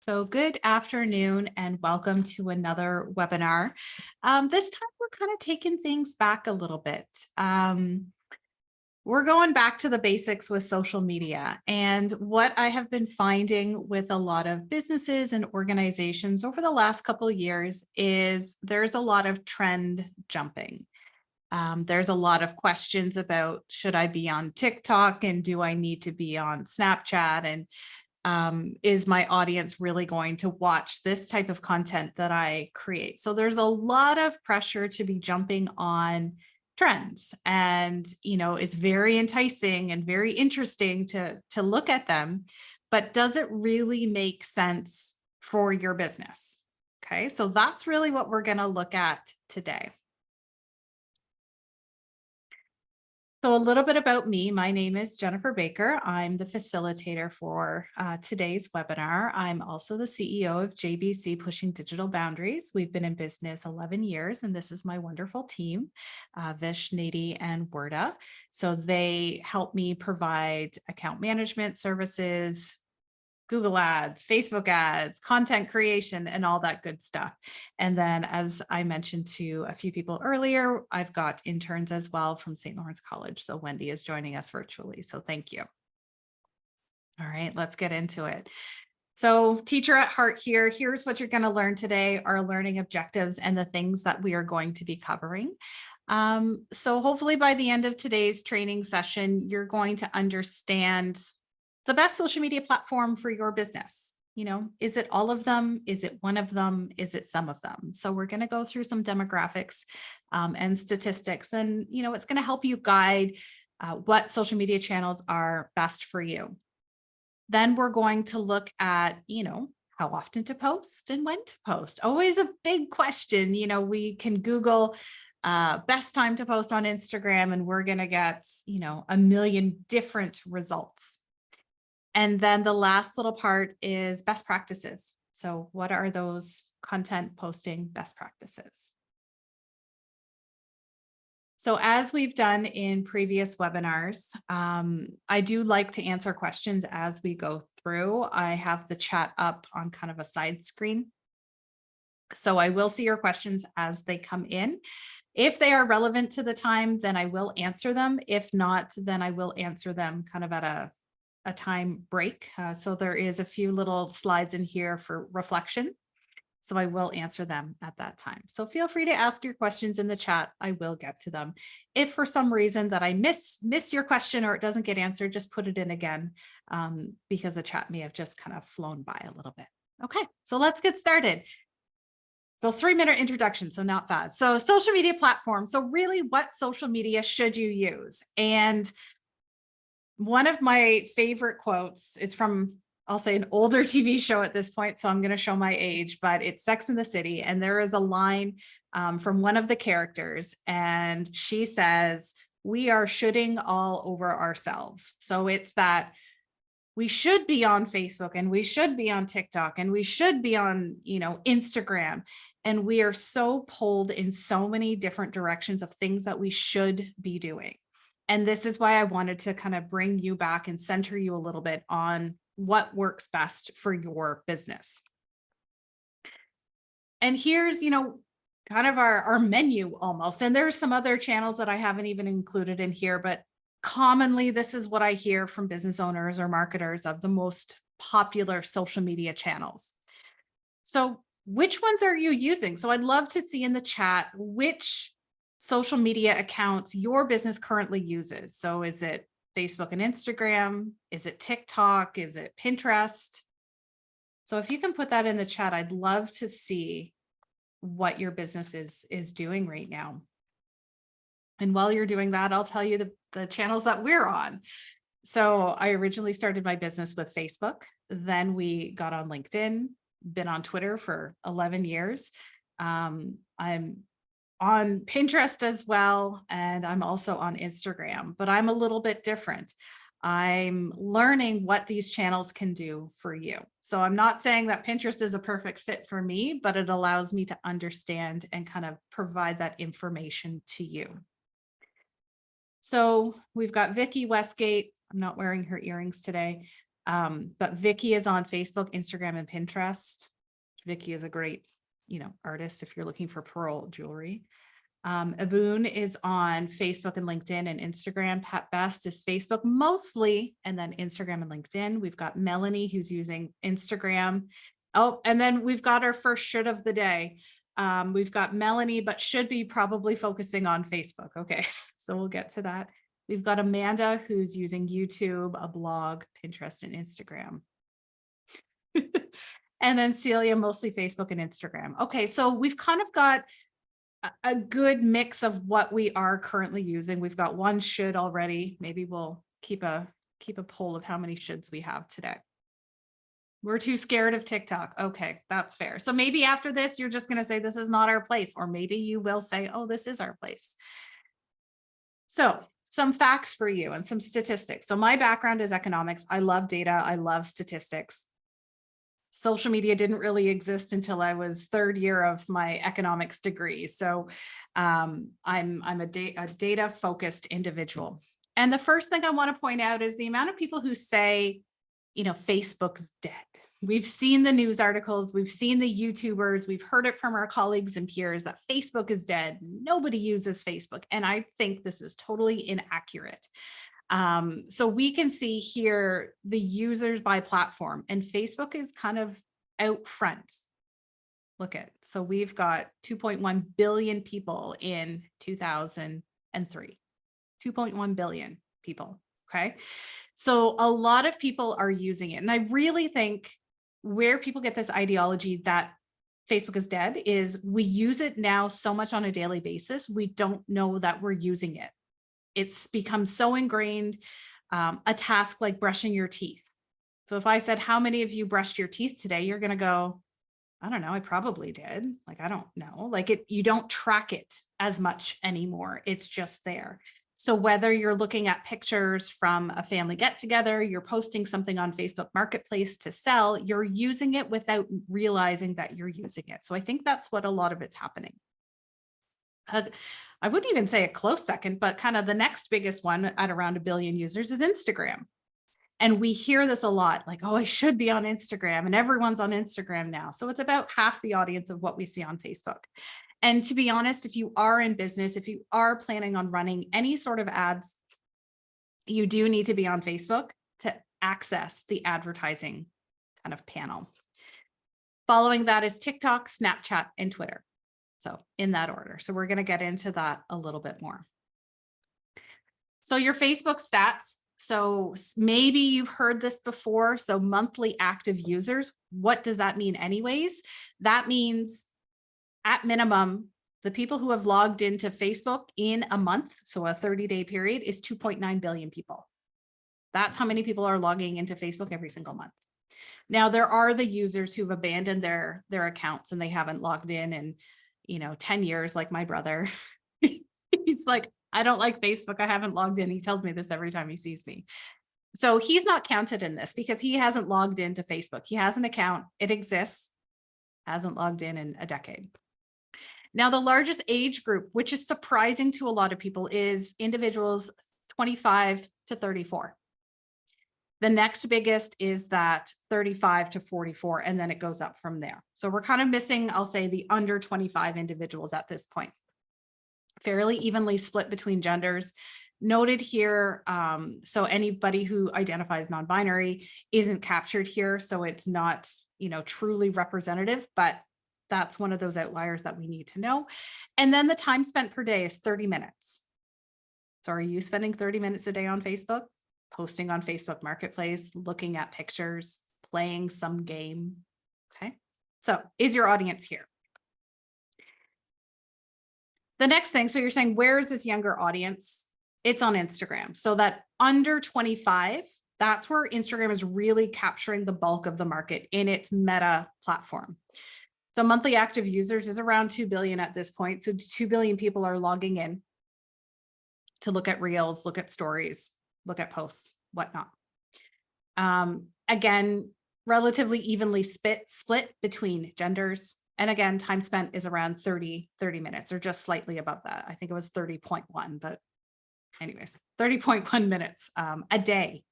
So good afternoon and welcome to another webinar. This time we're kind of taking things back a little bit. We're going back to the basics with social media. And what I have been finding with a lot of businesses and organizations over the last couple of years is there's a lot of trend jumping. There's a lot of questions about should I be on TikTok and do I need to be on Snapchat, and is my audience really going to watch this type of content that I create? So there's a lot of pressure to be jumping on trends, and it's very enticing and very interesting to look at them, but does it really make sense for your business? Okay, so that's really what we're going to look at today. So a little bit about me. My name is Jennifer Baker. I'm the facilitator for today's webinar. I'm also the CEO of JBC Pushing Digital Boundaries. We've been in business 11 years, and this is my wonderful team, Vish, Nady, and Werda. So they help me provide account management services, Google ads, Facebook ads, content creation, and all that good stuff. And then, as I mentioned to a few people earlier, I've got interns as well from St. Lawrence College. So Wendy is joining us virtually. So thank you. All right, let's get into it. So teacher at heart here, here's what you're going to learn today, our learning objectives and the things that we are going to be covering. So hopefully by the end of today's training session, you're going to understand the best social media platform for your business. Is it all of them? Is it one of them? Is it some of them? So we're going to go through some demographics and statistics, and it's going to help you guide what social media channels are best for you. Then we're going to look at, how often to post and when to post. Always a big question. We can Google best time to post on Instagram, and we're going to get, a million different results. And then the last little part is best practices. So what are those content posting best practices? So as we've done in previous webinars, I do like to answer questions as we go through. I have the chat up on kind of a side screen. So I will see your questions as they come in. If they are relevant to the time, then I will answer them. If not, then I will answer them kind of at a time break. So there is a few little slides in here for reflection. So I will answer them at that time. So feel free to ask your questions in the chat. I will get to them. If for some reason that I miss your question or it doesn't get answered, just put it in again, because the chat may have just kind of flown by a little bit. Okay, so let's get started. So 3-minute introduction, so not fast. So social media platform. So really, what social media should you use? And one of my favorite quotes is from, I'll say, an older TV show at this point, so I'm going to show my age, but it's Sex and the City. And there is a line from one of the characters, and she says, "We are shoulding all over ourselves." So it's that we should be on Facebook, and we should be on TikTok, and we should be on, Instagram. And we are so pulled in so many different directions of things that we should be doing. And this is why I wanted to kind of bring you back and center you a little bit on what works best for your business. And here's, kind of our menu almost. And there's some other channels that I haven't even included in here, but commonly this is what I hear from business owners or marketers of the most popular social media channels. So which ones are you using? So I'd love to see in the chat which social media accounts your business currently uses. So is it Facebook and Instagram? Is it TikTok? Is it Pinterest? So if you can put that in the chat, I'd love to see what your business is doing right now. And while you're doing that, I'll tell you the channels that we're on. So I originally started my business with Facebook. Then we got on LinkedIn, been on Twitter for 11 years. I'm on Pinterest as well, and I'm also on Instagram, but I'm a little bit different. I'm learning what these channels can do for you. So I'm not saying that Pinterest is a perfect fit for me, but it allows me to understand and kind of provide that information to you. So we've got Vicki Westgate. I'm not wearing her earrings today. But Vicky is on Facebook, Instagram, and Pinterest. Vicky is a great, artist if you're looking for pearl jewelry. Aboon is on Facebook and LinkedIn and Instagram. Pat Best is Facebook mostly, and then Instagram and LinkedIn. We've got Melanie who's using Instagram. Oh, and then we've got our first should of the day. We've got Melanie, but should be probably focusing on Facebook. Okay, so we'll get to that. We've got Amanda who's using YouTube, a blog, Pinterest, and Instagram. And then Celia, mostly Facebook and Instagram. Okay, so we've kind of got a good mix of what we are currently using. We've got one should already. Maybe we'll keep a poll of how many shoulds we have today. We're too scared of TikTok. Okay, that's fair. So maybe after this, you're just going to say this is not our place, or maybe you will say, oh, this is our place. So some facts for you and some statistics. So my background is economics. I love data. I love statistics. Social media didn't really exist until I was third year of my economics degree. So I'm a data focused individual. And the first thing I want to point out is the amount of people who say, Facebook's dead. We've seen the news articles, we've seen the YouTubers, we've heard it from our colleagues and peers that Facebook is dead. Nobody uses Facebook. And I think this is totally inaccurate. So we can see here the users by platform, and Facebook is kind of out front. Look at, so we've got 2.1 billion people in 2003, 2.1 billion people. Okay. So a lot of people are using it. And I really think where people get this ideology that Facebook is dead is we use it now so much on a daily basis. We don't know that we're using it. It's become so ingrained, a task like brushing your teeth. So if I said, how many of you brushed your teeth today? You're going to go, I don't know. I probably did. Like, I don't know. Like you don't track it as much anymore. It's just there. So whether you're looking at pictures from a family get together, you're posting something on Facebook Marketplace to sell, you're using it without realizing that you're using it. So I think that's what a lot of it's happening. I wouldn't even say a close second, but kind of the next biggest one at around 1 billion users is Instagram. And we hear this a lot, like, oh, I should be on Instagram, and everyone's on Instagram now. So it's about half the audience of what we see on Facebook. And to be honest, if you are in business, if you are planning on running any sort of ads, you do need to be on Facebook to access the advertising kind of panel. Following that is TikTok, Snapchat, and Twitter. So in that order. So we're going to get into that a little bit more. So your Facebook stats. So maybe you've heard this before. So monthly active users. What does that mean anyways? That means at minimum, the people who have logged into Facebook in a month, so a 30-day period, is 2.9 billion people. That's how many people are logging into Facebook every single month. Now, there are the users who've abandoned their accounts and they haven't logged in 10 years, like my brother. He's like, I don't like Facebook. I haven't logged in. He tells me this every time he sees me. So he's not counted in this because he hasn't logged into Facebook. He has an account. It exists, hasn't logged in a decade. Now, the largest age group, which is surprising to a lot of people, is individuals 25 to 34. The next biggest is that 35 to 44, and then it goes up from there. So we're kind of missing, I'll say, the under 25 individuals at this point. Fairly evenly split between genders. Noted here, so anybody who identifies non-binary isn't captured here, so it's not, truly representative, but that's one of those outliers that we need to know. And then the time spent per day is 30 minutes. So are you spending 30 minutes a day on Facebook? Posting on Facebook Marketplace, looking at pictures, playing some game. Okay. So is your audience here? The next thing, so you're saying, where is this younger audience? It's on Instagram. So that under 25, that's where Instagram is really capturing the bulk of the market in its Meta platform. So monthly active users is around 2 billion at this point. So 2 billion people are logging in to look at reels, look at stories, look at posts, whatnot. Again, relatively evenly split between genders. And again, time spent is around 30 minutes or just slightly above that. I think it was 30.1, but anyways, 30.1 minutes a day.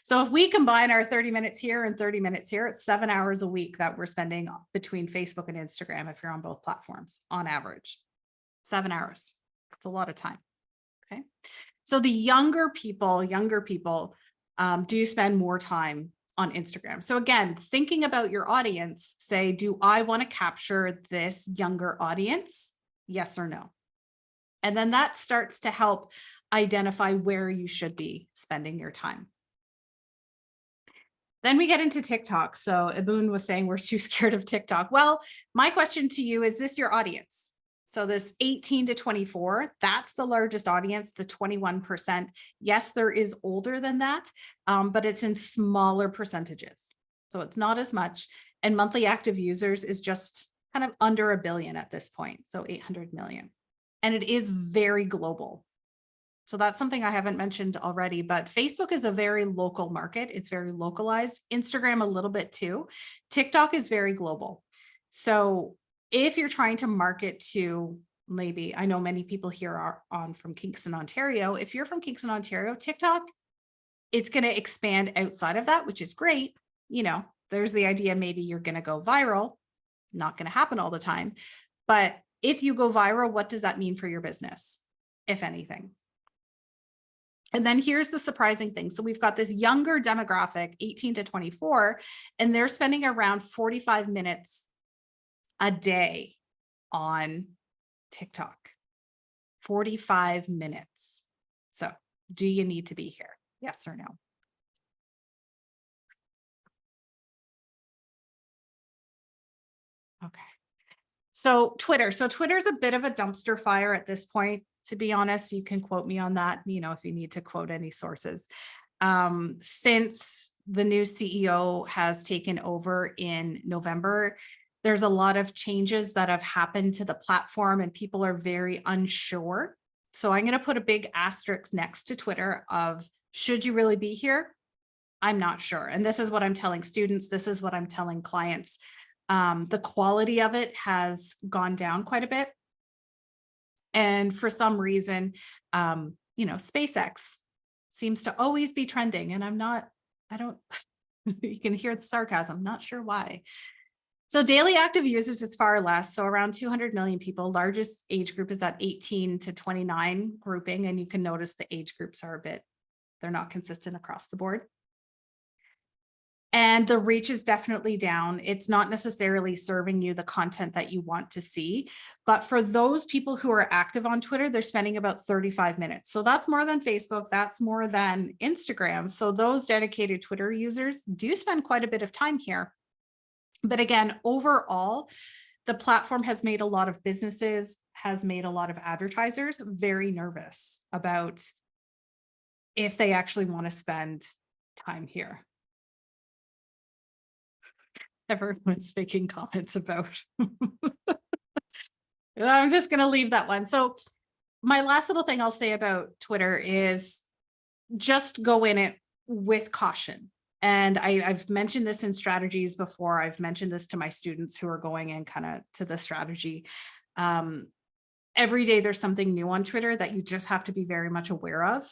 So if we combine our 30 minutes here and 30 minutes here, it's 7 hours a week that we're spending between Facebook and Instagram if you're on both platforms on average. 7 hours. It's a lot of time. Okay. So the younger people do spend more time on Instagram. So again, thinking about your audience, say, do I want to capture this younger audience? Yes or no? And then that starts to help identify where you should be spending your time. Then we get into TikTok. So Abun was saying we're too scared of TikTok. Well, my question to you, is this your audience? So this 18 to 24, that's the largest audience, the 21%. Yes, there is older than that, but it's in smaller percentages. So it's not as much. And monthly active users is just kind of under 1 billion at this point. So 800 million. And it is very global. So that's something I haven't mentioned already, but Facebook is a very local market. It's very localized. Instagram a little bit too. TikTok is very global. So if you're trying to market to, maybe, I know many people here are on from Kingston, Ontario. If you're from Kingston, Ontario, TikTok, it's going to expand outside of that, which is great. You know, there's the idea maybe you're going to go viral. Not going to happen all the time. But if you go viral, what does that mean for your business, if anything? And then here's the surprising thing. So we've got this younger demographic, 18 to 24, and they're spending around 45 minutes a day on TikTok. 45 minutes. So do you need to be here? Yes or no? Okay. So Twitter. So Twitter's a bit of a dumpster fire at this point. To be honest, you can quote me on that, you know, if you need to quote any sources. Since the new CEO has taken over in November, there's a lot of changes that have happened to the platform and people are very unsure. So I'm going to put a big asterisk next to Twitter of, should you really be here? I'm not sure. And this is what I'm telling students. This is what I'm telling clients. The quality of it has gone down quite a bit. And for some reason, you know, SpaceX seems to always be trending. And you can hear the sarcasm, not sure why. So daily active users is far less. So around 200 million people. Largest age group is that 18 to 29 grouping. And you can notice the age groups are they're not consistent across the board. And the reach is definitely down. It's not necessarily serving you the content that you want to see. But for those people who are active on Twitter, they're spending about 35 minutes. So that's more than Facebook. That's more than Instagram. So those dedicated Twitter users do spend quite a bit of time here. But again, overall, the platform has made a lot of businesses, has made a lot of advertisers very nervous about if they actually want to spend time here. Everyone's making comments about. I'm just going to leave that one. So my last little thing I'll say about Twitter is just go in it with caution. And I've mentioned this in strategies before. I've mentioned this to my students who are going in kind of to the strategy. Every day there's something new on Twitter that you just have to be very much aware of.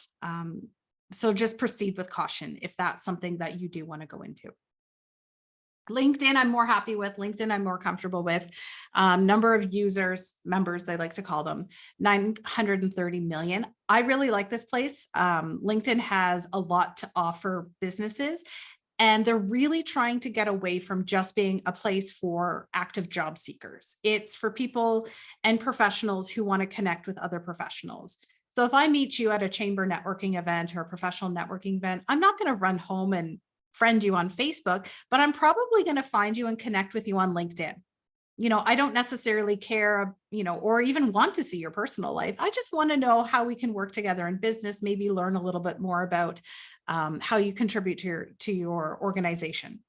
So just proceed with caution if that's something that you do want to go into. LinkedIn, I'm more happy with. LinkedIn, I'm more comfortable with. Number of users, members, they like to call them, 930 million. I really like this place. LinkedIn has a lot to offer businesses, and they're really trying to get away from just being a place for active job seekers. It's for people and professionals who want to connect with other professionals. So if I meet you at a chamber networking event or a professional networking event, I'm not going to run home and friend you on Facebook, but I'm probably going to find you and connect with you on LinkedIn. You know, I don't necessarily care, you know, or even want to see your personal life. I just want to know how we can work together in business, maybe learn a little bit more about how you contribute to your organization.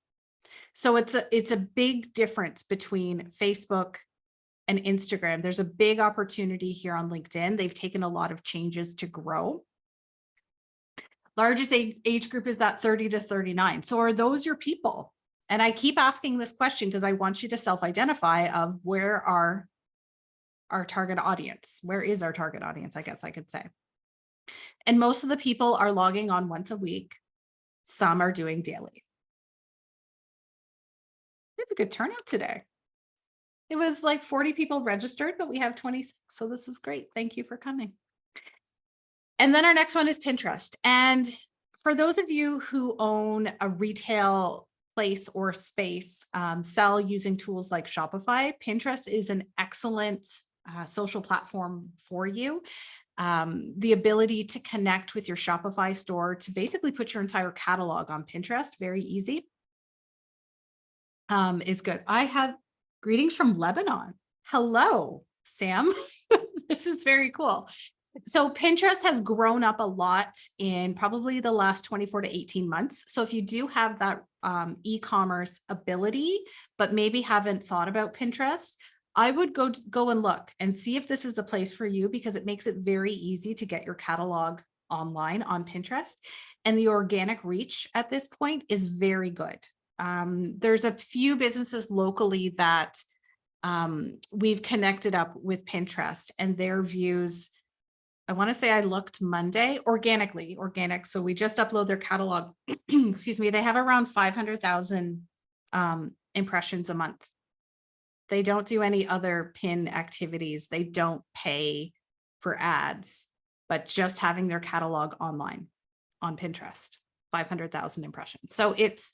So it's a big difference between Facebook and Instagram. There's a big opportunity here on LinkedIn. They've taken a lot of changes to grow. Largest age group is that 30 to 39. So are those your people? And I keep asking this question because I want you to self-identify of where are our target audience? Where is our target audience, I guess I could say. And most of the people are logging on once a week. Some are doing daily. We have a good turnout today. It was like 40 people registered, but we have 26. So this is great. Thank you for coming. And then our next one is Pinterest. And for those of you who own a retail place or space, sell using tools like Shopify, Pinterest is an excellent social platform for you. The ability to connect with your Shopify store to basically put your entire catalog on Pinterest, very easy, is good. I have greetings from Lebanon. Hello, Sam. This is very cool. So Pinterest has grown up a lot in probably the last 24 to 18 months. So if you do have that e-commerce ability, but maybe haven't thought about Pinterest, I would go and look and see if this is a place for you, because it makes it very easy to get your catalog online on Pinterest. And the organic reach at this point is very good. There's a few businesses locally that we've connected up with Pinterest, and their views, I want to say I looked Monday, organic. So we just upload their catalog. Excuse me. They have around 500,000 impressions a month. They don't do any other pin activities. They don't pay for ads, but just having their catalog online on Pinterest, 500,000 impressions. So it's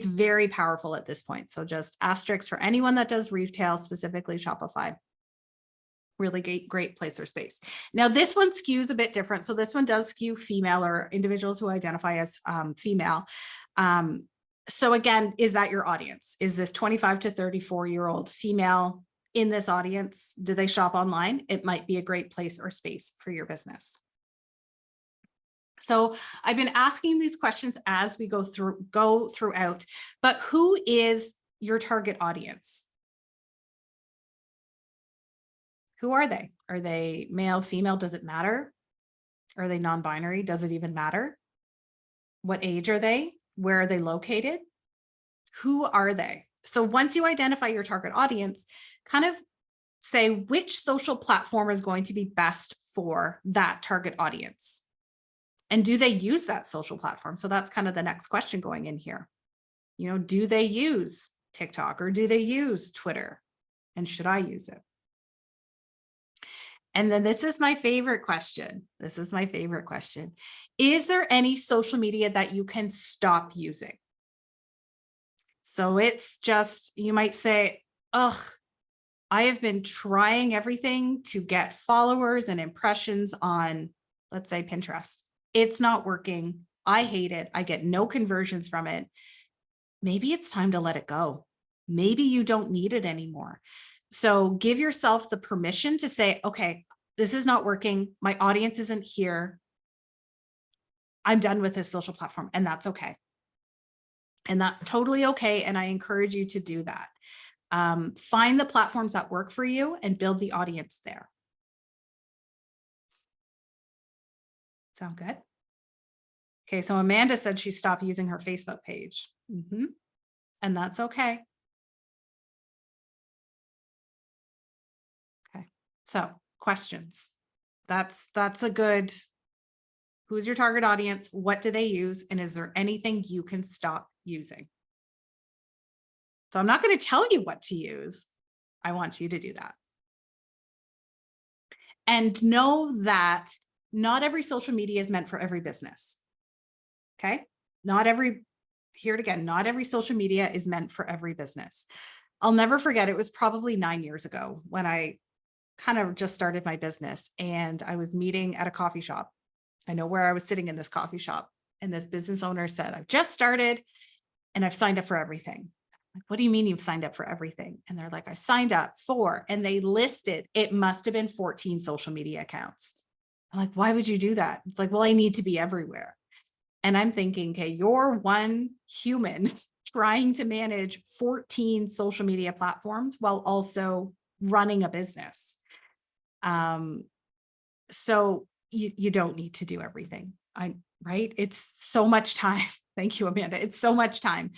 very powerful at this point. So just asterisks for anyone that does retail, specifically Shopify. Really great place or space. Now this one skews a bit different. So this one does skew female, or individuals who identify as female. So again, is that your audience? Is this 25 to 34-year-old female in this audience? Do they shop online? It might be a great place or space for your business. So I've been asking these questions as we go throughout, but who is your target audience? Who are they? Are they male, female? Does it matter? Are they non-binary? Does it even matter? What age are they? Where are they located? Who are they? So once you identify your target audience, kind of say which social platform is going to be best for that target audience. And do they use that social platform? So that's kind of the next question going in here. You know, do they use TikTok, or do they use Twitter? And should I use it? And then this is my favorite question. This is my favorite question. Is there any social media that you can stop using? So it's just, you might say, ugh, I have been trying everything to get followers and impressions on, let's say, Pinterest. It's not working. I hate it. I get no conversions from it. Maybe it's time to let it go. Maybe you don't need it anymore. So give yourself the permission to say, okay, this is not working. My audience isn't here. I'm done with this social platform, and that's okay. And that's totally okay. And I encourage you to do that. Find the platforms that work for you and build the audience there. Sound good? Okay, so Amanda said she stopped using her Facebook page. And that's okay. Okay, so questions. That's a good, who's your target audience? What do they use? And is there anything you can stop using? So I'm not going to tell you what to use. I want you to do that. And know that not every social media is meant for every business. Okay. Not every social media is meant for every business. I'll never forget, it was probably 9 years ago when I kind of just started my business, and I was meeting at a coffee shop. I know where I was sitting in this coffee shop, and this business owner said, I've just started and I've signed up for everything. Like, what do you mean you've signed up for everything? And they're like, I signed up for, and they listed, it must have been 14 social media accounts. I'm like, why would you do that? It's like, well, I need to be everywhere. And I'm thinking, okay, you're one human trying to manage 14 social media platforms while also running a business. So you don't need to do everything. Right? It's so much time. Thank you, Amanda. It's so much time.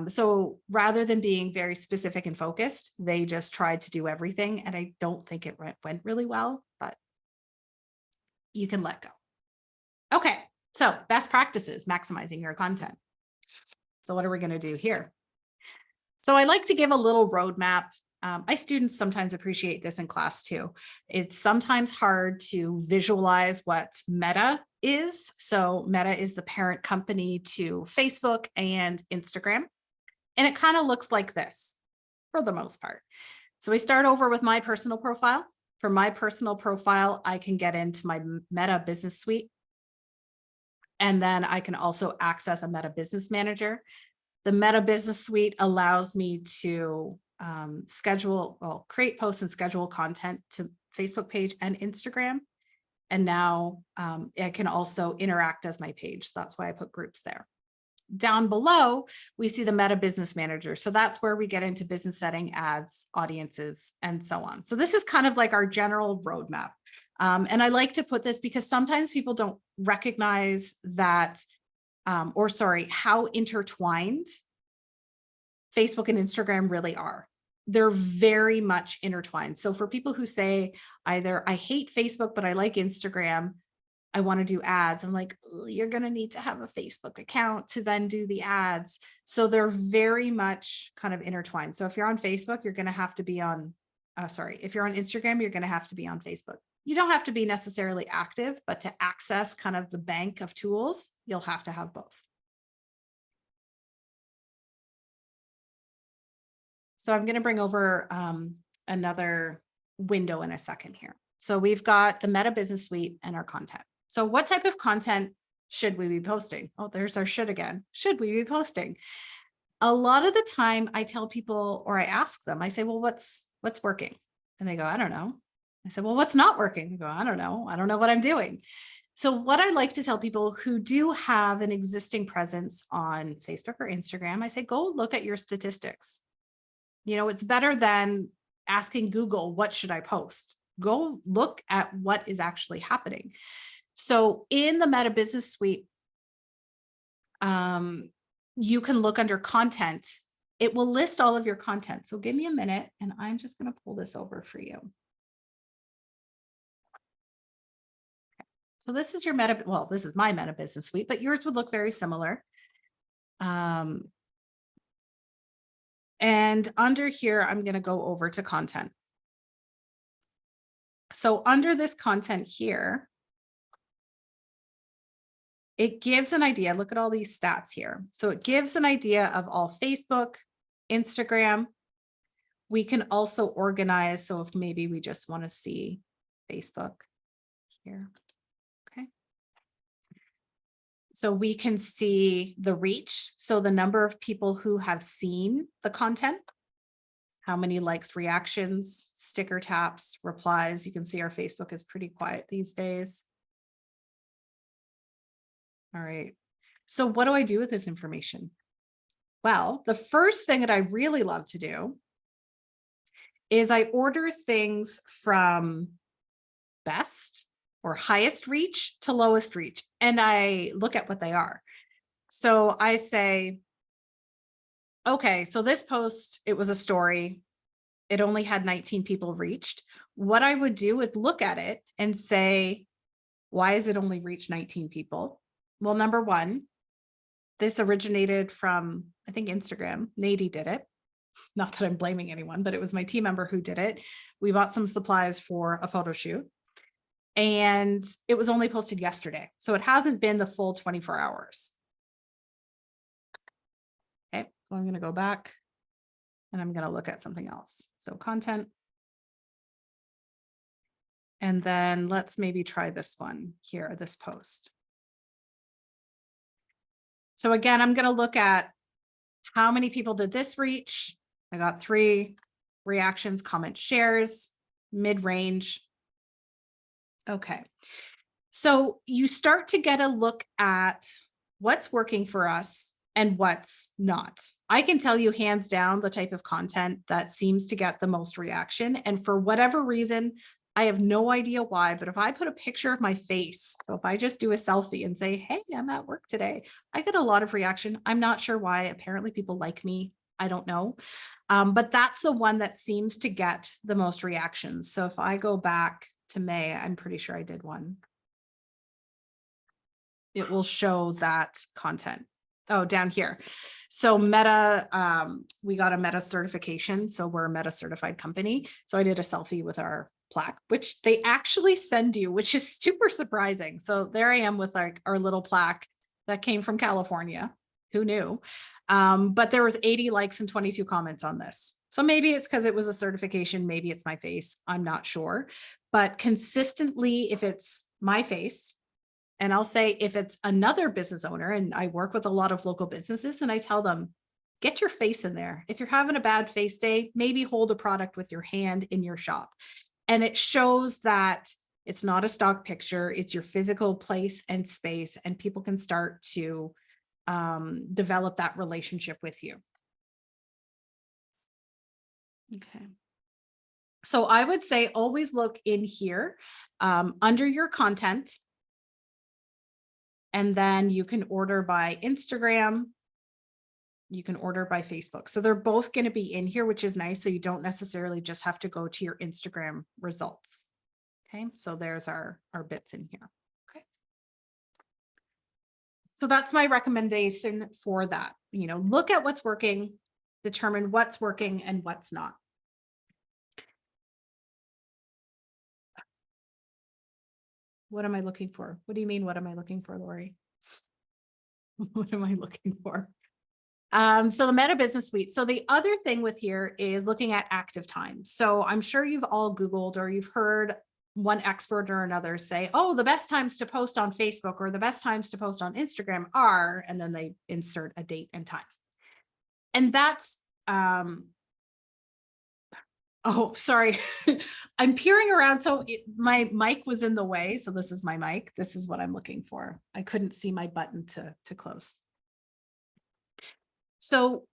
So rather than being very specific and focused, they just tried to do everything. And I don't think it went really well, but you can let go. Okay, so best practices, maximizing your content. So what are we going to do here? So I like to give a little roadmap. My students sometimes appreciate this in class too. It's sometimes hard to visualize what Meta is. So Meta is the parent company to Facebook and Instagram. And it kind of looks like this for the most part. So we start over with my personal profile. For my personal profile, I can get into my Meta Business Suite. And then I can also access a Meta Business Manager. The Meta Business Suite allows me to create posts and schedule content to Facebook page and Instagram. And now I can also interact as my page. That's why I put groups there. Down below, we see the Meta Business Manager. So that's where we get into business setting, ads, audiences, and so on. So this is kind of like our general roadmap. And I like to put this because sometimes people don't recognize that, how intertwined Facebook and Instagram really are. They're very much intertwined. So for people who say either I hate Facebook, but I like Instagram, I want to do ads, I'm like, you're going to need to have a Facebook account to then do the ads. So they're very much kind of intertwined. So if you're on Facebook, you're going to have to be on, if you're on Instagram, you're going to have to be on Facebook. You don't have to be necessarily active, but to access kind of the bank of tools, you'll have to have both. So I'm going to bring over another window in a second here. So we've got the Meta Business Suite and our content. So what type of content should we be posting? Oh, there's our should again. Should we be posting? A lot of the time I tell people, or I ask them, I say, well, what's working? And they go, I don't know. I said, well, what's not working? They go, I don't know. I don't know what I'm doing. So what I like to tell people who do have an existing presence on Facebook or Instagram, I say, go look at your statistics. You know, it's better than asking Google, what should I post? Go look at what is actually happening. So in the Meta Business Suite, you can look under content. It will list all of your content. So give me a minute and I'm just going to pull this over for you. Okay. So this is your Meta, well, this is my Meta Business Suite, but yours would look very similar. And under here, I'm going to go over to content. So under this content here, it gives an idea. Look at all these stats here. So it gives an idea of all Facebook, Instagram. We can also organize. So if maybe we just want to see Facebook here. Okay. So we can see the reach. So the number of people who have seen the content, how many likes, reactions, sticker taps, replies. You can see our Facebook is pretty quiet these days. All right. So what do I do with this information? Well, the first thing that I really love to do is I order things from best or highest reach to lowest reach, and I look at what they are. So I say, okay, so this post, it was a story. It only had 19 people reached. What I would do is look at it and say, why is it only reached 19 people? Well, number one, this originated from, I think, Instagram. Nady did it. Not that I'm blaming anyone, but it was my team member who did it. We bought some supplies for a photo shoot and it was only posted yesterday. So it hasn't been the full 24 hours. Okay, so I'm going to go back and I'm going to look at something else. So content. And then let's maybe try this one here, this post. So again, I'm going to look at how many people did this reach. I got 3 reactions, comments, shares, mid-range. Okay. So you start to get a look at what's working for us and what's not. I can tell you hands down the type of content that seems to get the most reaction. And for whatever reason, I have no idea why, but if I put a picture of my face, so if I just do a selfie and say, hey, I'm at work today, I get a lot of reaction. I'm not sure why. Apparently people like me. I don't know. But that's the one that seems to get the most reactions. So if I go back to May, I'm pretty sure I did one. it will show that content. Oh, down here. So Meta, we got a Meta certification. So we're a Meta certified company. So I did a selfie with our plaque, which they actually send you, which is super surprising. So there I am with like our little plaque that came from California. Who knew? But there was 80 likes and 22 comments on this. So maybe it's because it was a certification. Maybe it's my face. I'm not sure. But consistently, if it's my face, and I'll say if it's another business owner, and I work with a lot of local businesses, and I tell them, get your face in there. If you're having a bad face day, maybe hold a product with your hand in your shop. And it shows that it's not a stock picture, it's your physical place and space, and people can start to develop that relationship with you. Okay. So I would say always look in here under your content. And then you can order by Instagram. You can order by Facebook. So they're both going to be in here, which is nice. So you don't necessarily just have to go to your Instagram results. Okay, so there's our bits in here. Okay. So that's my recommendation for that. You know, look at what's working, determine what's working and what's not. What am I looking for? What do you mean? What am I looking for, Lori? What am I looking for? So the Meta Business Suite. So the other thing with here is looking at active time. So I'm sure you've all Googled or you've heard one expert or another say, oh, the best times to post on Facebook or the best times to post on Instagram are, and then they insert a date and time. And that's, oh, sorry. I'm peering around. So my mic was in the way. So this is my mic. This is what I'm looking for. I couldn't see my button to close. So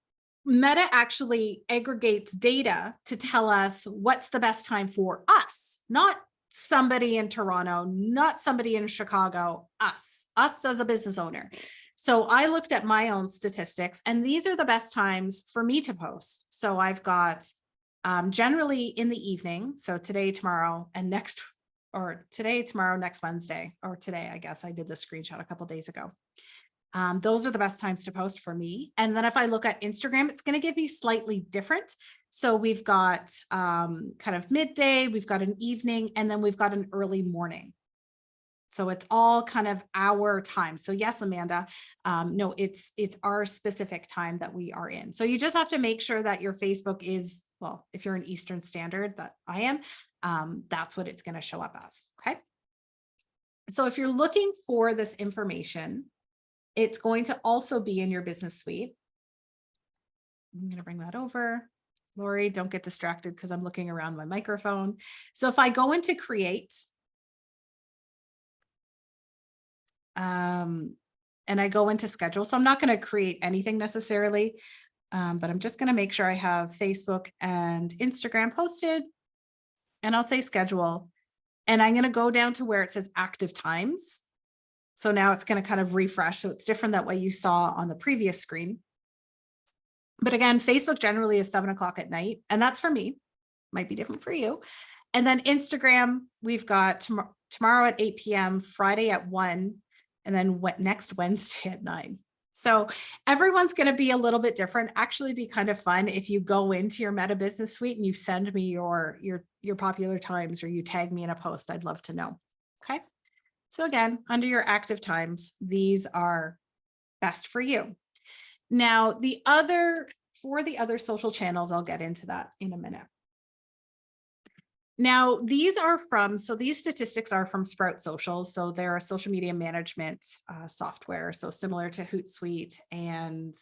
Meta actually aggregates data to tell us what's the best time for us, not somebody in Toronto, not somebody in Chicago, us as a business owner. So I looked at my own statistics, and these are the best times for me to post. So I've got generally in the evening. So today, tomorrow, and next, or today, tomorrow, next Wednesday, or today, I guess I did the screenshot a couple of days ago. Those are the best times to post for me. And then if I look at Instagram, it's going to give me slightly different. So we've got kind of midday, we've got an evening, and then we've got an early morning. So it's all kind of our time. So yes, Amanda, no, it's our specific time that we are in. So you just have to make sure that your Facebook is, well, if you're an Eastern Standard, that I am, that's what it's going to show up as. Okay. So if you're looking for this information, it's going to also be in your business suite. I'm going to bring that over. Lori, don't get distracted because I'm looking around my microphone. So if I go into create, and I go into schedule, so I'm not going to create anything necessarily, but I'm just going to make sure I have Facebook and Instagram posted, and I'll say schedule, and I'm going to go down to where it says active times. So now it's going to kind of refresh. So it's different than what you saw on the previous screen. But again, Facebook generally is 7 o'clock at night. And that's for me, might be different for you. And then Instagram, we've got tomorrow at 8 p.m., Friday at 1, and then next Wednesday at 9. So everyone's going to be a little bit different. Actually be kind of fun if you go into your Meta Business Suite and you send me your popular times, or you tag me in a post. I'd love to know. Okay. So again, under your active times, these are best for you. Now, for the other social channels, I'll get into that in a minute. Now, these statistics are from Sprout Social. So they're a social media management software. So similar to Hootsuite and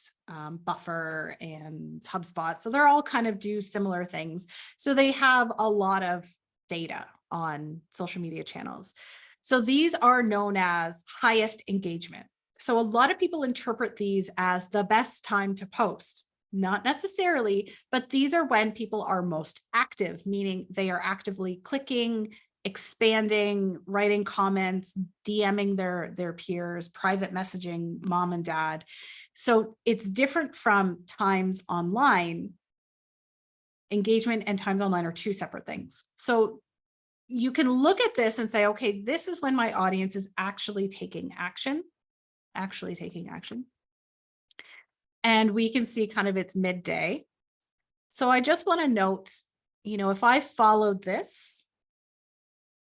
Buffer and HubSpot. So they're all kind of do similar things. So they have a lot of data on social media channels. So these are known as highest engagement. So a lot of people interpret these as the best time to post. Not necessarily, but these are when people are most active, meaning they are actively clicking, expanding, writing comments, DMing their peers, private messaging mom and dad. So it's different from times online. Engagement and times online are two separate things. So you can look at this and say, okay, this is when my audience is actually taking action. actually taking action. And we can see kind of it's midday. So I just want to note, if I followed this,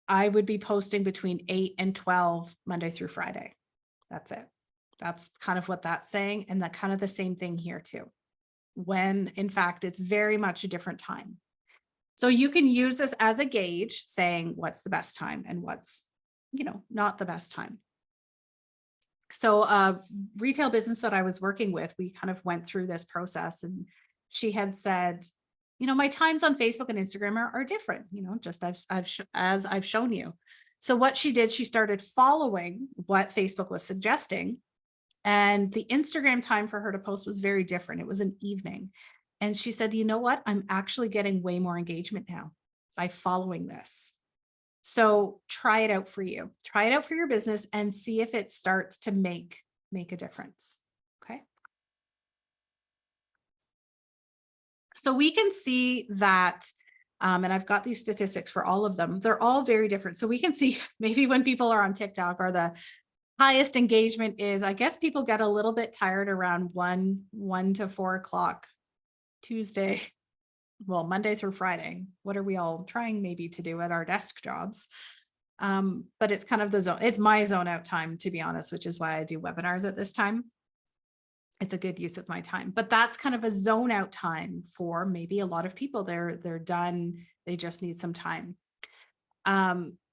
I would be posting between 8 and 12 Monday through Friday. That's it. That's kind of what that's saying. And that kind of the same thing here too, when in fact, it's very much a different time. So you can use this as a gauge saying what's the best time and what's, not the best time. So retail business that I was working with, we kind of went through this process, and she had said, my times on Facebook and Instagram are different, just as I've shown you. So what she did, she started following what Facebook was suggesting, and the Instagram time for her to post was very different. It was an evening. And she said, you know what? I'm actually getting way more engagement now by following this. So try it out for you. Try it out for your business and see if it starts to make a difference. Okay. So we can see that, and I've got these statistics for all of them. They're all very different. So we can see maybe when people are on TikTok or the highest engagement is, I guess people get a little bit tired around 1 to 4 o'clock Tuesday. Well, Monday through Friday. What are we all trying maybe to do at our desk jobs? But it's kind of the zone. It's my zone out time, to be honest, which is why I do webinars at this time. It's a good use of my time, but that's kind of a zone out time for maybe a lot of people. They're done. They just need some time.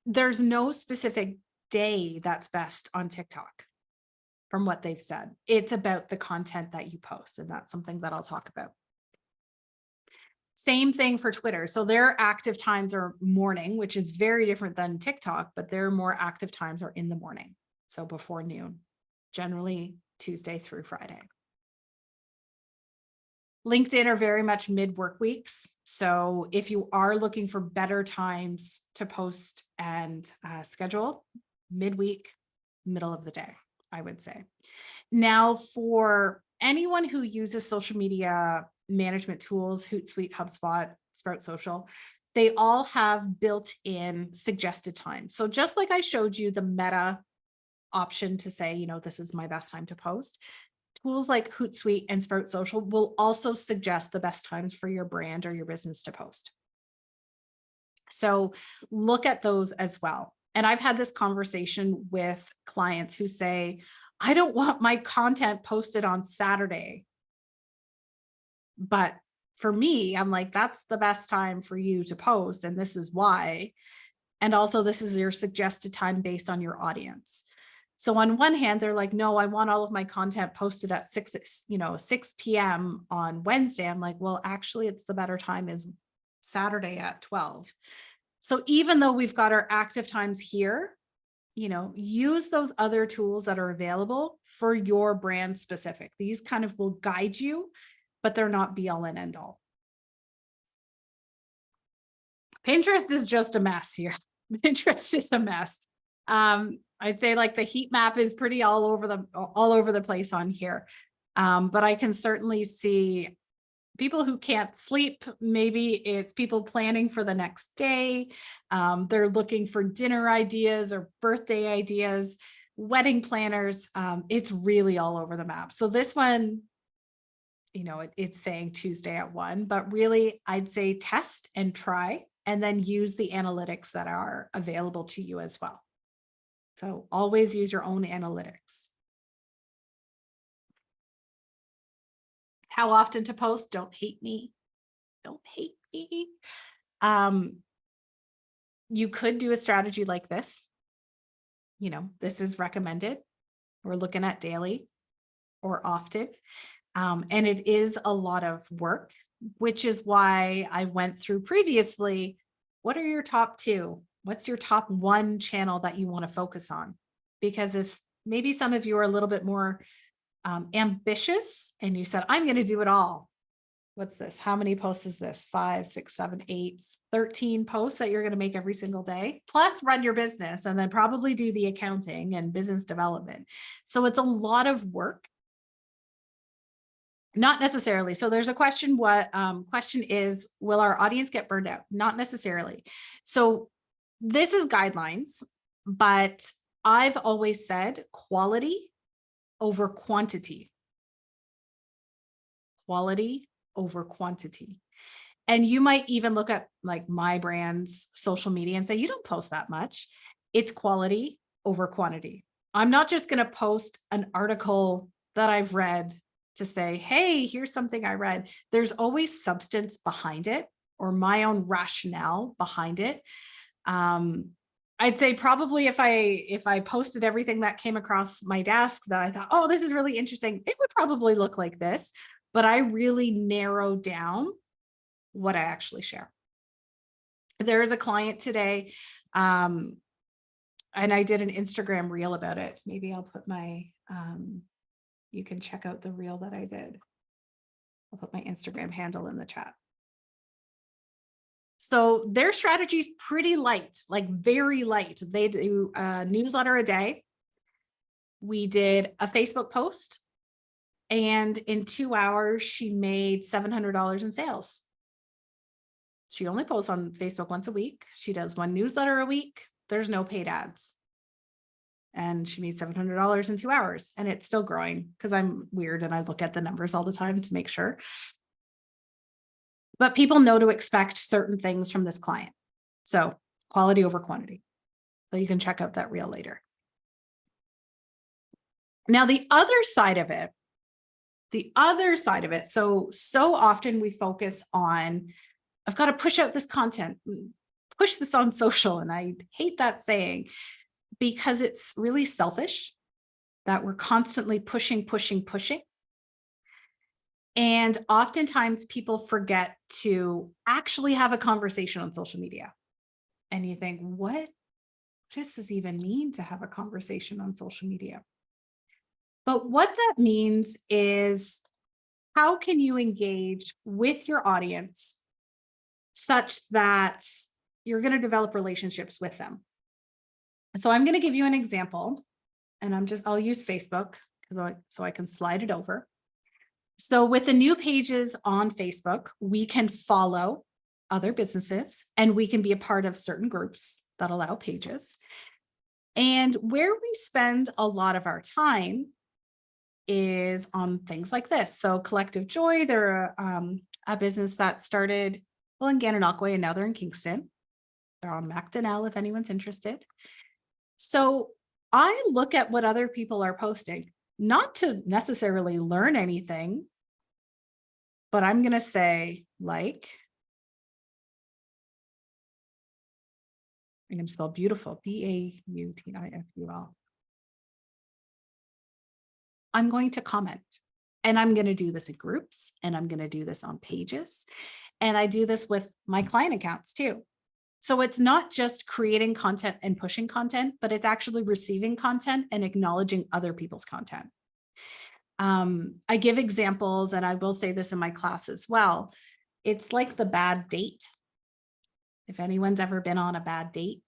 There's no specific day that's best on TikTok from what they've said. It's about the content that you post, and that's something that I'll talk about. Same thing for Twitter. So their active times are morning, which is very different than TikTok, but their more active times are in the morning. So before noon, generally Tuesday through Friday. LinkedIn are very much mid work weeks. So if you are looking for better times to post and schedule, midweek, middle of the day, I would say. Now, for anyone who uses social media management tools, Hootsuite, HubSpot, Sprout Social, they all have built-in suggested time. So just like I showed you the Meta option to say, this is my best time to post, tools like Hootsuite and Sprout Social will also suggest the best times for your brand or your business to post. So look at those as well. And I've had this conversation with clients who say, I don't want my content posted on Saturday. But for me, I'm like, that's the best time for you to post. And this is why. And also, this is your suggested time based on your audience. So on one hand, they're like, no, I want all of my content posted at 6 p.m. on Wednesday. I'm like, well, actually, it's the better time is Saturday at 12. So even though we've got our active times here, use those other tools that are available for your brand specific. These kind of will guide you, but they're not be all and end all. Pinterest is just a mess here. Pinterest is a mess. I'd say like the heat map is pretty all over the place on here. But I can certainly see people who can't sleep. Maybe it's people planning for the next day. They're looking for dinner ideas or birthday ideas, wedding planners. It's really all over the map. So this one, it's saying Tuesday at 1, but really I'd say test and try, and then use the analytics that are available to you as well. So always use your own analytics. How often to post? Don't hate me. Don't hate me. You could do a strategy like this. This is recommended. We're looking at daily or often. And it is a lot of work, which is why I went through previously. What are your top 2? What's your top 1 channel that you want to focus on? Because if maybe some of you are a little bit more ambitious and you said, I'm going to do it all. What's this? How many posts is this? 5, 6, 7, 8, 13 posts that you're going to make every single day, plus run your business and then probably do the accounting and business development. So it's a lot of work. Not necessarily. So there's a question. Question is, will our audience get burned out? Not necessarily. So this is guidelines, but I've always said quality over quantity. Quality over quantity. And you might even look at like my brand's social media and say, you don't post that much. It's quality over quantity. I'm not just going to post an article that I've read to say, hey, here's something I read. There's always substance behind it or my own rationale behind it. I'd say probably if I posted everything that came across my desk that I thought, oh, this is really interesting, it would probably look like this, but I really narrow down what I actually share. There is a client today, and I did an Instagram reel about it. Maybe I'll put my, you can check out the reel that I did. I'll put my Instagram handle in the chat. So their strategy is pretty light, like very light. They do a newsletter a day. We did a Facebook post, and in 2 hours, she made $700 in sales. She only posts on Facebook once a week. She does one newsletter a week. There's no paid ads. And she made $700 in 2 hours, and it's still growing because I'm weird and I look at the numbers all the time to make sure. But people know to expect certain things from this client. So quality over quantity. So you can check out that reel later. Now, the other side of it, so often we focus on, I've got to push out this content, push this on social. And I hate that saying because it's really selfish that we're constantly pushing. And oftentimes people forget to actually have a conversation on social media. And you think, what does this even mean to have a conversation on social media? But what that means is, how can you engage with your audience such that you're going to develop relationships with them? So I'm going to give you an example, and I'll use Facebook so I can slide it over. So with the new pages on Facebook, we can follow other businesses and we can be a part of certain groups that allow pages. And where we spend a lot of our time is on things like this. So Collective Joy, they're a business that started in Gananoque, and now they're in Kingston. They're on Macdonell if anyone's interested. So I look at what other people are posting, not to necessarily learn anything, but I'm going to say like, I'm going to spell beautiful, B-A-U-T-I-F-U-L. I'm going to comment, and I'm going to do this in groups, and I'm going to do this on pages. And I do this with my client accounts too. So it's not just creating content and pushing content, but it's actually receiving content and acknowledging other people's content. I give examples, and I will say this in my class as well. It's like the bad date. If anyone's ever been on a bad date,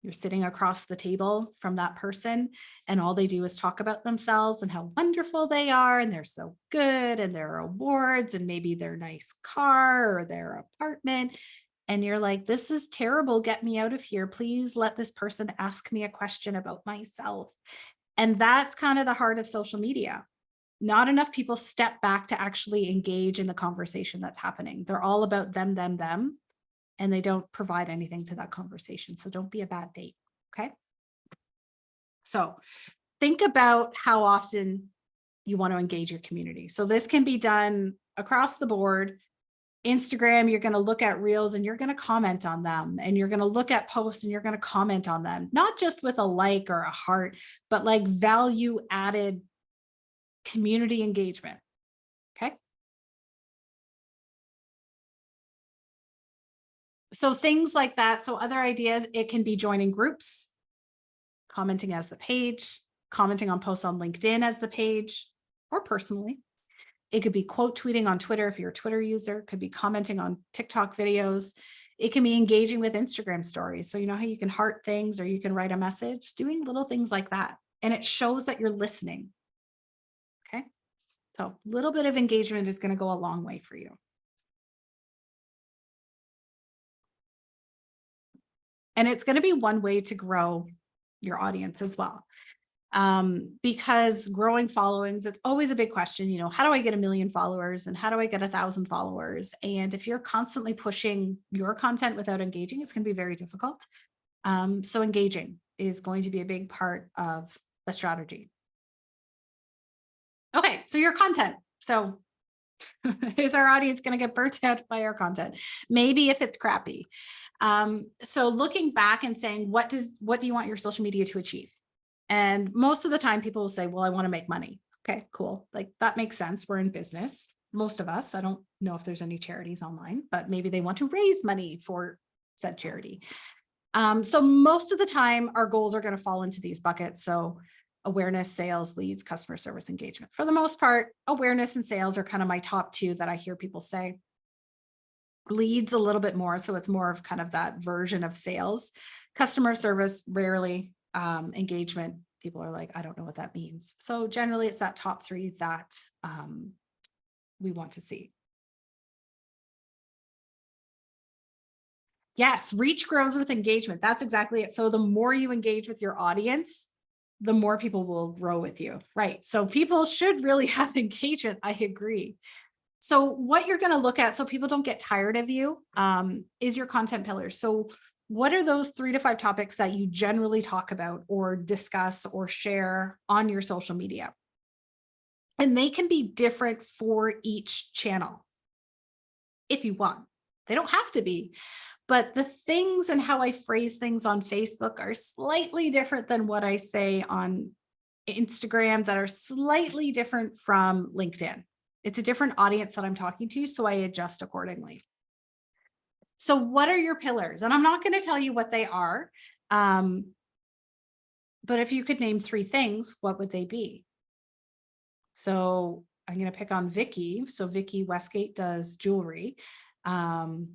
you're sitting across the table from that person, and all they do is talk about themselves and how wonderful they are, and they're so good, and their awards, and maybe their nice car or their apartment. And you're like, this is terrible. Get me out of here. Please let this person ask me a question about myself. And that's kind of the heart of social media. Not enough people step back to actually engage in the conversation that's happening. They're all about them, and they don't provide anything to that conversation. So don't be a bad date, okay? So think about how often you want to engage your community. So this can be done across the board. Instagram, you're going to look at reels and you're going to comment on them, and you're going to look at posts and you're going to comment on them, not just with a like or a heart, but like value added community engagement. Okay. So things like that. So other ideas, it can be joining groups, commenting as the page, commenting on posts on LinkedIn as the page, or personally. It could be quote tweeting on Twitter if you're a Twitter user. It could be commenting on TikTok videos. It can be engaging with Instagram stories. So you know how you can heart things or you can write a message, doing little things like that. And it shows that you're listening. Okay. So a little bit of engagement is going to go a long way for you. And it's going to be one way to grow your audience as well. Because growing followings, it's always a big question, how do I get 1 million followers and how do I get 1,000 followers? And if you're constantly pushing your content without engaging, it's going to be very difficult. So engaging is going to be a big part of the strategy. Okay, so your content. So is our audience going to get burnt out by our content? Maybe if it's crappy. So looking back and saying, what do you want your social media to achieve? And most of the time people will say, well, I want to make money. Okay, cool. Like that makes sense. We're in business. Most of us, I don't know if there's any charities online, but maybe they want to raise money for said charity. So most of the time our goals are going to fall into these buckets. So awareness, sales, leads, customer service, engagement. For the most part, awareness and sales are kind of my top two that I hear people say. Leads a little bit more. So it's more of kind of that version of sales. Customer service, rarely. Engagement, people are like, I don't know what that means. So generally it's that top three that we want to see. Yes, reach grows with engagement. That's exactly it. So the more you engage with your audience, the more people will grow with you, right? So people should really have engagement. I agree. So what you're going to look at so people don't get tired of you is your content pillars. So what are those 3 to 5 topics that you generally talk about or discuss or share on your social media? And they can be different for each channel if you want. They don't have to be. But the things and how I phrase things on Facebook are slightly different than what I say on Instagram, that are slightly different from LinkedIn. It's a different audience that I'm talking to, so I adjust accordingly. So what are your pillars? And I'm not going to tell you what they are, but if you could name 3 things, what would they be? So I'm going to pick on Vicky. So Vicky Westgate does jewelry. I'm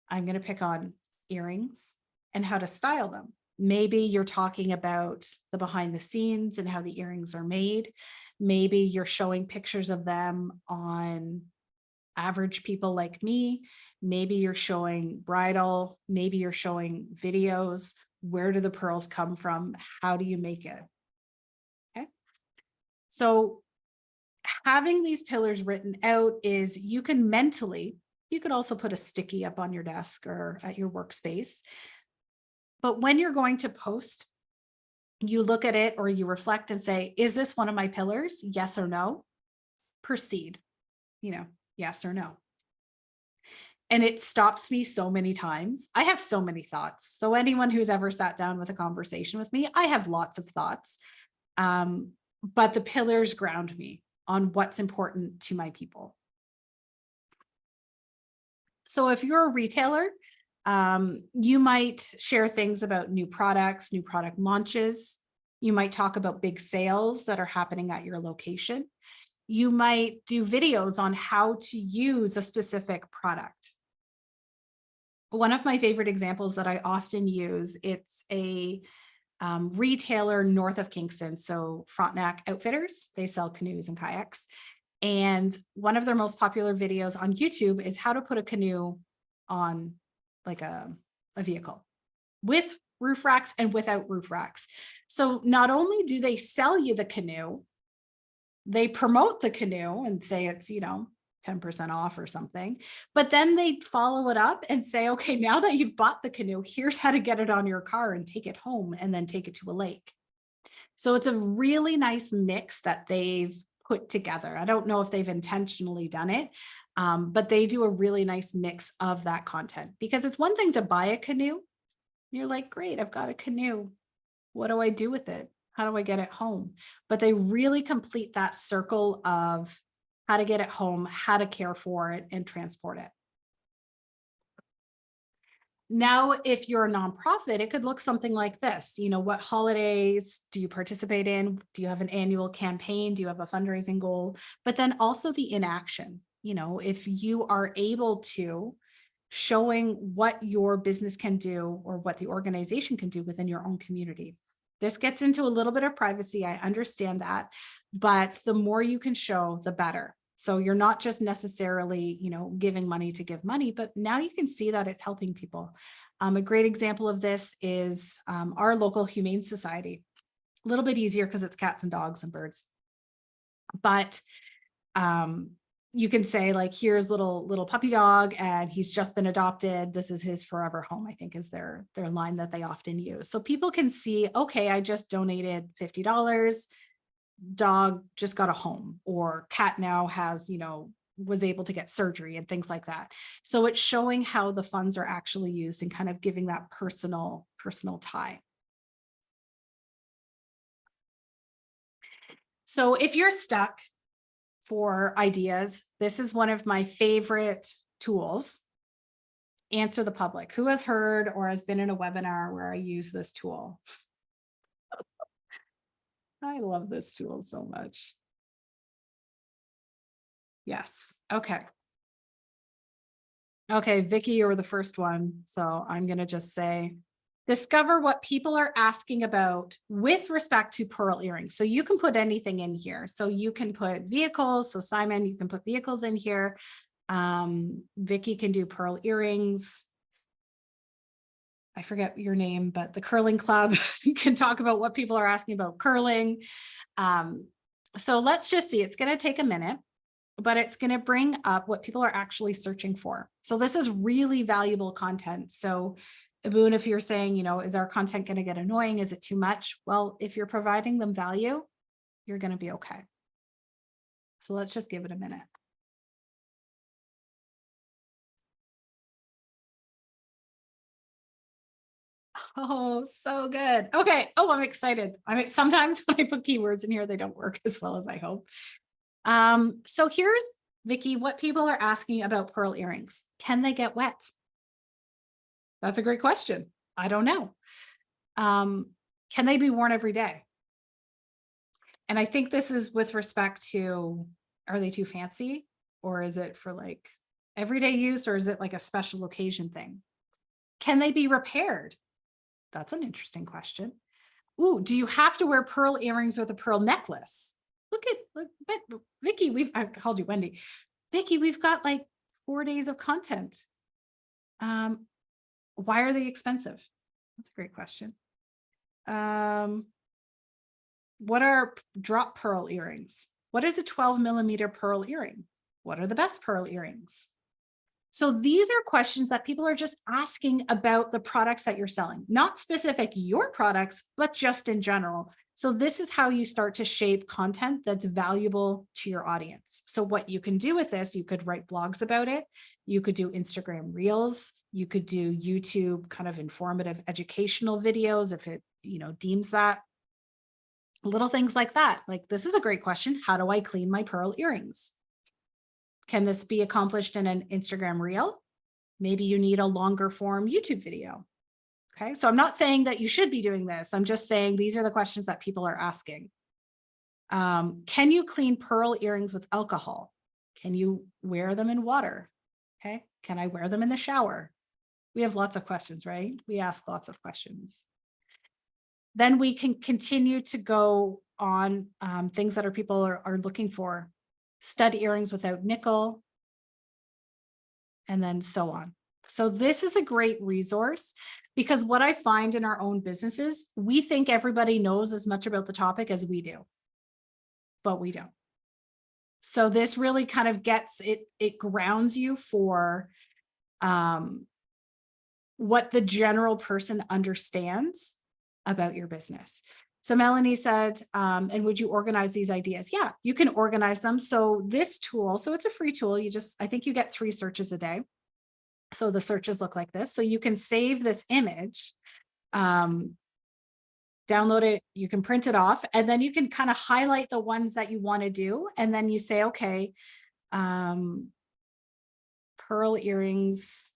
going to pick on earrings and how to style them. Maybe you're talking about the behind the scenes and how the earrings are made. Maybe you're showing pictures of them on average people like me. Maybe you're showing bridal. Maybe you're showing videos. Where do the pearls come from? How do you make it? Okay. So having these pillars written out is you can mentally, you could also put a sticky up on your desk or at your workspace. But when you're going to post, you look at it or you reflect and say, is this one of my pillars? Yes or no? Proceed, yes or no. And it stops me so many times. I have so many thoughts. So anyone who's ever sat down with a conversation with me, I have lots of thoughts. But the pillars ground me on what's important to my people. So if you're a retailer, you might share things about new products, new product launches. You might talk about big sales that are happening at your location. You might do videos on how to use a specific product. One of my favorite examples that I often use, it's a retailer north of Kingston. So Frontenac Outfitters, they sell canoes and kayaks. And one of their most popular videos on YouTube is how to put a canoe on like a vehicle with roof racks and without roof racks. So not only do they sell you the canoe, they promote the canoe and say it's, 10% off or something, but then they follow it up and say, okay, now that you've bought the canoe, here's how to get it on your car and take it home and then take it to a lake. So it's a really nice mix that they've put together. I don't know if they've intentionally done it, but they do a really nice mix of that content, because it's one thing to buy a canoe. You're like, great, I've got a canoe. What do I do with it? How do I get it home? But they really complete that circle of how to get it home, how to care for it, and transport it. Now, if you're a nonprofit, it could look something like this. What holidays do you participate in? Do you have an annual campaign? Do you have a fundraising goal? But then also the inaction. If you are able to showing what your business can do or what the organization can do within your own community. This gets into a little bit of privacy. I understand that, but the more you can show, the better. So you're not just necessarily, giving money to give money, but now you can see that it's helping people. A great example of this is our local Humane Society. A little bit easier because it's cats and dogs and birds. But you can say like, here's little puppy dog and he's just been adopted. This is his forever home, I think is their line that they often use. So people can see, okay, I just donated $50. Dog just got a home, or cat now has, was able to get surgery and things like that. So it's showing how the funds are actually used and kind of giving that personal tie. So if you're stuck for ideas, this is one of my favorite tools. Answer the Public. Who has heard or has been in a webinar where I use this tool? I love this tool so much. Yes. Okay. Okay, Vicky, you were the first one. So I'm going to just say, discover what people are asking about with respect to pearl earrings. So you can put anything in here. So you can put vehicles. So Simon, you can put vehicles in here. Vicky can do pearl earrings. I forget your name, but the curling club, you can talk about what people are asking about curling. So let's just see, it's going to take a minute, but it's going to bring up what people are actually searching for. So this is really valuable content. So Aboon, if you're saying, is our content going to get annoying? Is it too much? Well, if you're providing them value, you're going to be okay. So let's just give it a minute. Oh, so good. Okay. Oh, I'm excited. Sometimes when I put keywords in here, they don't work as well as I hope. So here's, Vicky, what people are asking about pearl earrings. Can they get wet? That's a great question. I don't know. Can they be worn every day? And I think this is with respect to, are they too fancy? Or is it for like everyday use? Or is it like a special occasion thing? Can they be repaired? That's an interesting question. Ooh, do you have to wear pearl earrings with a pearl necklace? Look, Vicky, I called you Wendy. Vicky, we've got like 4 days of content. Why are they expensive? That's a great question. What are drop pearl earrings? What is a 12mm pearl earring? What are the best pearl earrings? So these are questions that people are just asking about the products that you're selling, not specific your products, but just in general. So this is how you start to shape content that's valuable to your audience. So what you can do with this, you could write blogs about it. You could do Instagram Reels. You could do YouTube kind of informative educational videos if it, deems that. Little things like that. Like, this is a great question. How do I clean my pearl earrings? Can this be accomplished in an Instagram Reel? Maybe you need a longer form YouTube video. Okay, so I'm not saying that you should be doing this. I'm just saying these are the questions that people are asking. Can you clean pearl earrings with alcohol? Can you wear them in water? Okay, can I wear them in the shower? We have lots of questions, right? We ask lots of questions. Then we can continue to go on things that people are looking for. Stud earrings without nickel, and then so on. So this is a great resource because what I find in our own businesses, we think everybody knows as much about the topic as we do, but we don't. So this really kind of gets it grounds you for what the general person understands about your business. So Melanie said, and would you organize these ideas? Yeah, you can organize them. So this tool, so it's a free tool. I think you get 3 searches a day. So the searches look like this. So you can save this image, download it, you can print it off, and then you can kind of highlight the ones that you want to do. And then you say, okay, pearl earrings,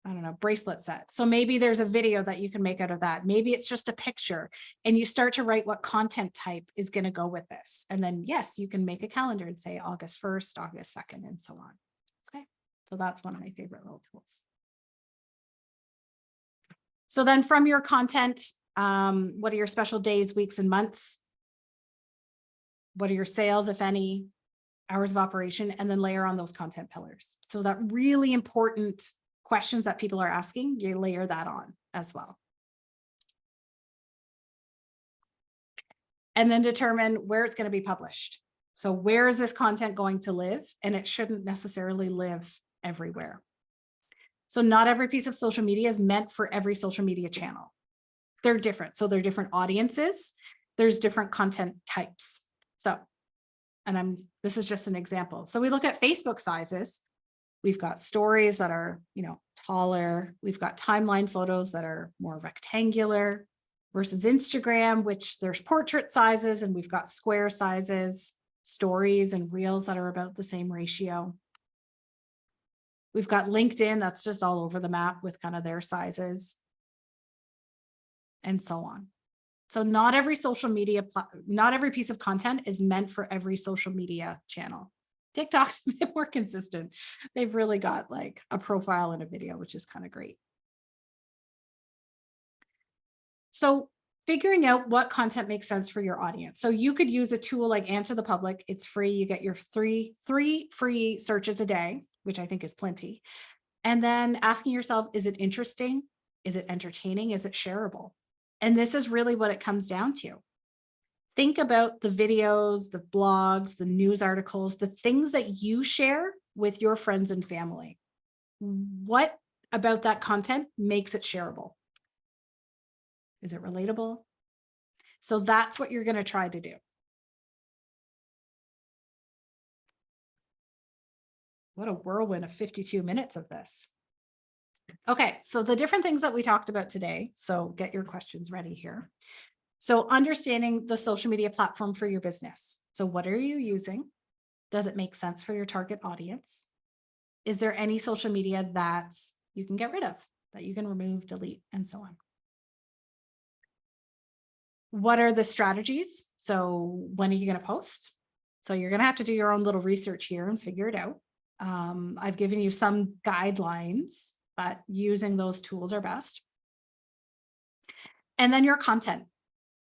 I don't know, bracelet set. So maybe there's a video that you can make out of that. Maybe it's just a picture, and you start to write what content type is going to go with this. And then, yes, you can make a calendar and say August 1st, August 2nd, and so on. Okay. So that's one of my favorite little tools. So then from your content, what are your special days, weeks, and months? What are your sales, if any, hours of operation, and then layer on those content pillars. So that really important questions that people are asking, you layer that on as well. and then determine where it's going to be published. So where is this content going to live? And it shouldn't necessarily live everywhere. So not every piece of social media is meant for every social media channel. They're different. So they're different audiences. There's different content types. So, and this is just an example. So we look at Facebook sizes. We've got stories that are, taller. We've got timeline photos that are more rectangular versus Instagram, which there's portrait sizes, and we've got square sizes, stories and reels that are about the same ratio. We've got LinkedIn that's just all over the map with kind of their sizes and so on. So not every not every piece of content is meant for every social media channel. TikTok's a bit more consistent. They've really got like a profile and a video, which is kind of great. So figuring out what content makes sense for your audience. So you could use a tool like Answer the Public. It's free. You get your three free searches a day, which I think is plenty. And then asking yourself, is it interesting? Is it entertaining? Is it shareable? And this is really what it comes down to. Think about the videos, the blogs, the news articles, the things that you share with your friends and family. What about that content makes it shareable? Is it relatable? So that's what you're going to try to do. What a whirlwind of 52 minutes of this. Okay, so the different things that we talked about today. So get your questions ready here. So understanding the social media platform for your business. So what are you using? Does it make sense for your target audience? Is there any social media that you can get rid of, that you can remove, delete, and so on? What are the strategies? So when are you going to post? So you're going to have to do your own little research here and figure it out. I've given you some guidelines, but using those tools are best. And then your content.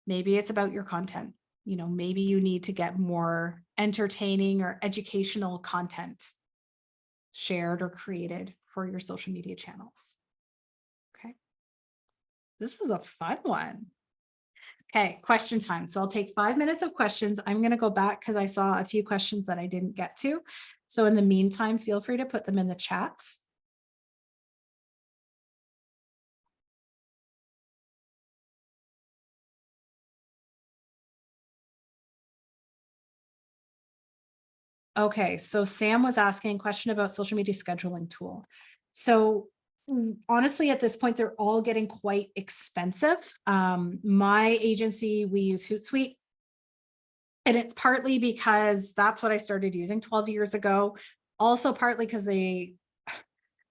Maybe it's about your content. Maybe you need to get more entertaining or educational content shared or created for your social media channels. Okay. This was a fun one. Okay, question time. So I'll take 5 minutes of questions. I'm going to go back because I saw a few questions that I didn't get to. So in the meantime, feel free to put them in the chat. Okay, so Sam was asking a question about social media scheduling tool. So honestly, at this point, they're all getting quite expensive. My agency, we use Hootsuite. And it's partly because that's what I started using 12 years ago. Also partly because they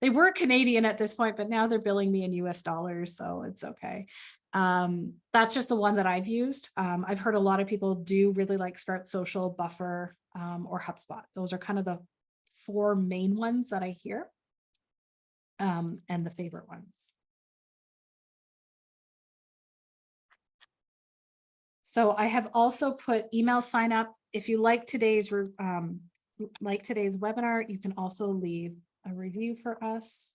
were Canadian at this point, but now they're billing me in US dollars, so it's okay. That's just the one that I've used. I've heard a lot of people do really like Sprout Social, Buffer, or HubSpot. Those are kind of the 4 main ones that I hear, and the favorite ones. So I have also put email sign up. If you like today's webinar, you can also leave a review for us.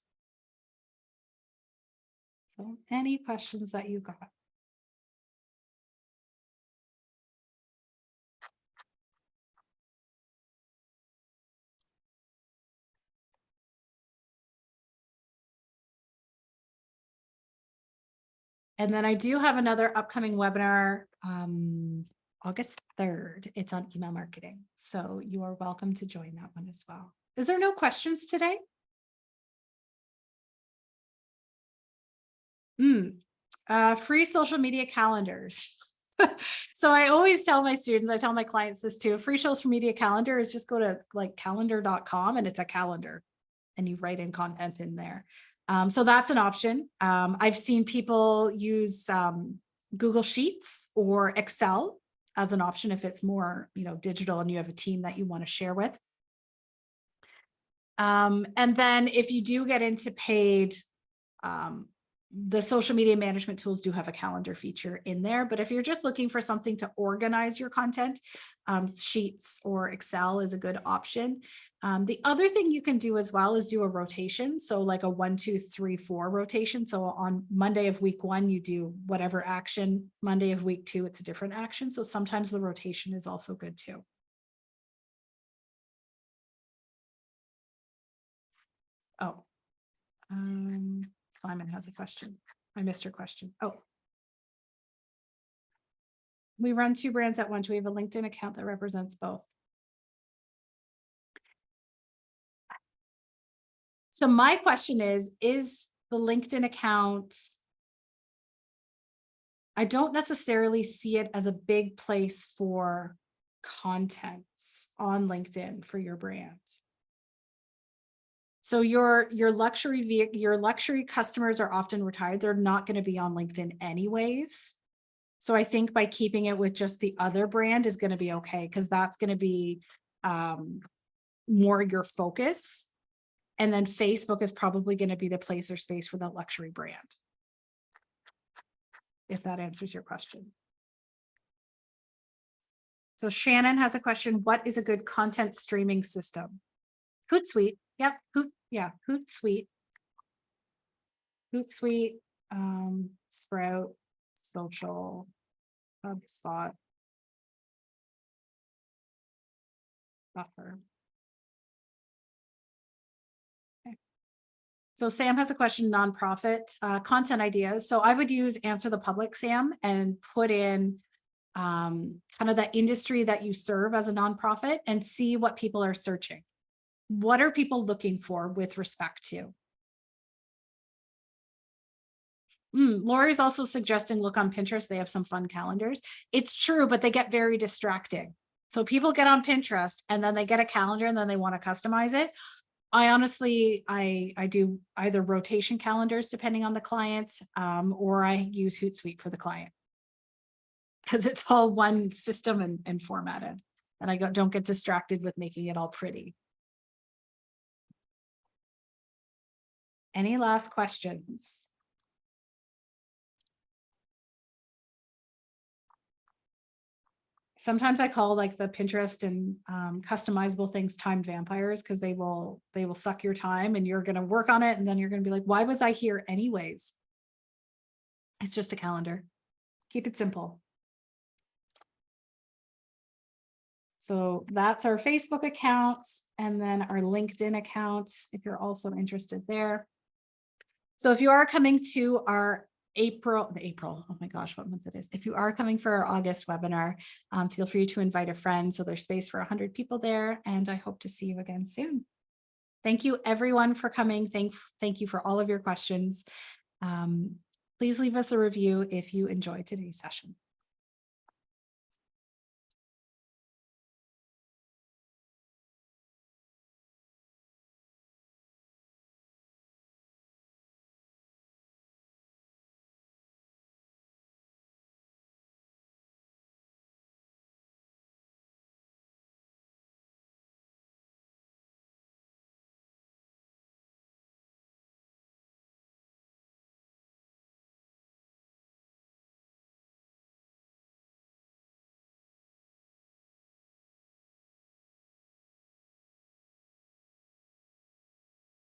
So any questions that you got? And then I do have another upcoming webinar, August 3rd. It's on email marketing. So you are welcome to join that one as well. Is there no questions today? Free social media calendars. So I always tell my students, I tell my clients this too, a free social media calendar is just go to like calendar.com and it's a calendar and you write in content in there. So that's an option. I've seen people use Google Sheets or Excel as an option if it's more, digital and you have a team that you want to share with. And then if you do get into paid the social media management tools do have a calendar feature in there, but if you're just looking for something to organize your content, Sheets or Excel is a good option. The other thing you can do as well is do a rotation. So like a 1, 2, 3, 4 rotation. So on Monday of week 1, you do whatever action. Monday of week 2, it's a different action. So sometimes the rotation is also good too. Oh, Lyman has a question. I missed her question. Oh. We run 2 brands at once. We have a LinkedIn account that represents both. So my question is the LinkedIn account, I don't necessarily see it as a big place for content on LinkedIn for your brand. So your luxury customers are often retired. They're not going to be on LinkedIn anyways. So I think by keeping it with just the other brand is going to be okay, because that's going to be more your focus. And then Facebook is probably going to be the place or space for the luxury brand. If that answers your question. So Shannon has a question. What is a good content streaming system? Hootsuite. Yep. Hootsuite. Hootsuite, Sprout, Social, HubSpot, Buffer. Okay. So Sam has a question, nonprofit content ideas. So I would use Answer the Public, Sam, and put in kind of the industry that you serve as a nonprofit and see what people are searching. What are people looking for with respect to? Lori's also suggesting look on Pinterest. They have some fun calendars. It's true, but they get very distracting. So people get on Pinterest and then they get a calendar and then they want to customize it. I honestly, I do either rotation calendars depending on the client, or I use Hootsuite for the client, because it's all one system and formatted, and I don't get distracted with making it all pretty. Any last questions? Sometimes I call like the Pinterest and customizable things time vampires, because they will suck your time and you're going to work on it. And then you're going to be like, why was I here anyways? It's just a calendar. Keep it simple. So that's our Facebook accounts, and then our LinkedIn accounts, if you're also interested there. So if you are coming to our April, oh my gosh, what month it is. If you are coming for our August webinar, feel free to invite a friend. So there's space for 100 people there, and I hope to see you again soon. Thank you everyone for coming. Thank you for all of your questions. Please leave us a review if you enjoyed today's session.